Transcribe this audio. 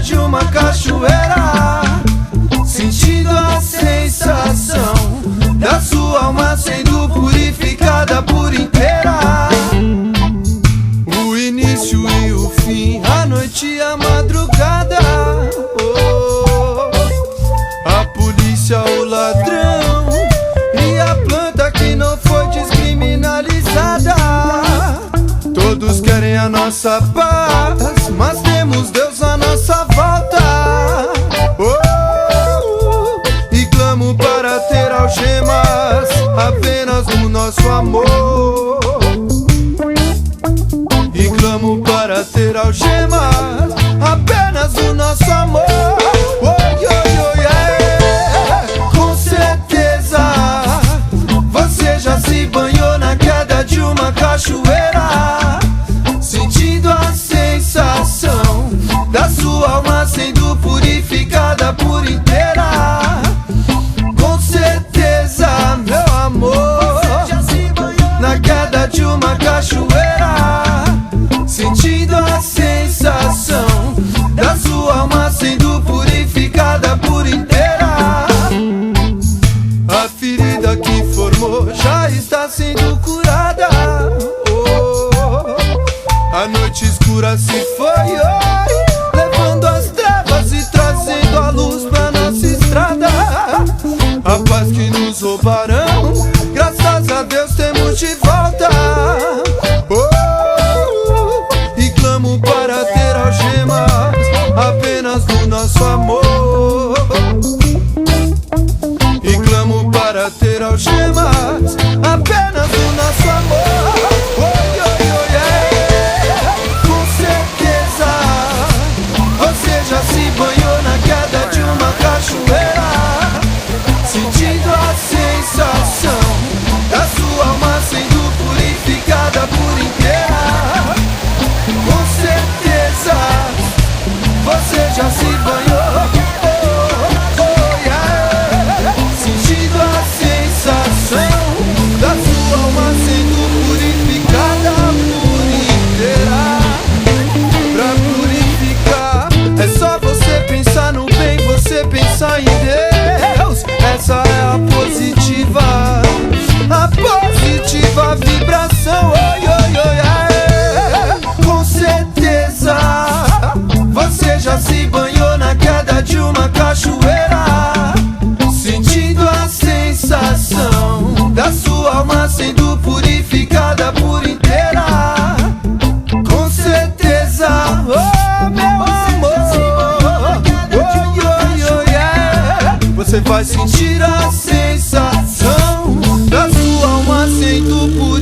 de uma cachoeira, sentindo a sensação da sua alma sendo purificada por inteira. O início e o fim, a noite e a madrugada. A polícia, o ladrão e a planta que não foi descriminalizada. Todos querem a nossa paz, mas temos Deus à nossa volta. E clamo para ter algemas apenas no nosso amor. E clamo para ter algemas apenas no nosso amor. Com certeza você já se banhou na queda de uma cachoeira, sentindo a sensação da sua alma sendo purificada por inteira. Com certeza, meu amor, na queda de uma cachoeira, sentindo a sensação da sua alma sendo purificada por inteira. A ferida que formou já está sendo curada. A noite escura se foi, levando as trevas e trazendo a luz pra nossa estrada. A paz que nos roubarão, graças a Deus temos de volta. E clamo para ter algemas apenas no nosso amor. E clamo para ter algemas apenas no nosso amor. Com certeza você já se banhou na queda de uma cachoeira, sentindo a sensação da sua alma sendo purificada por inteira. Com certeza você já se banhou, sentindo a sensação da sua alma sendo purificada por inteira. Pra purificar é só você pensar no bem, você pensar em Deus. Essa é a positiva vibração. Com certeza você já se banhou na queda de uma cachoeira, sentindo a sensação da sua alma sendo purificada por inteira. Com certeza, meu amor, você vai sentir a sensação da sua alma sendo purificada.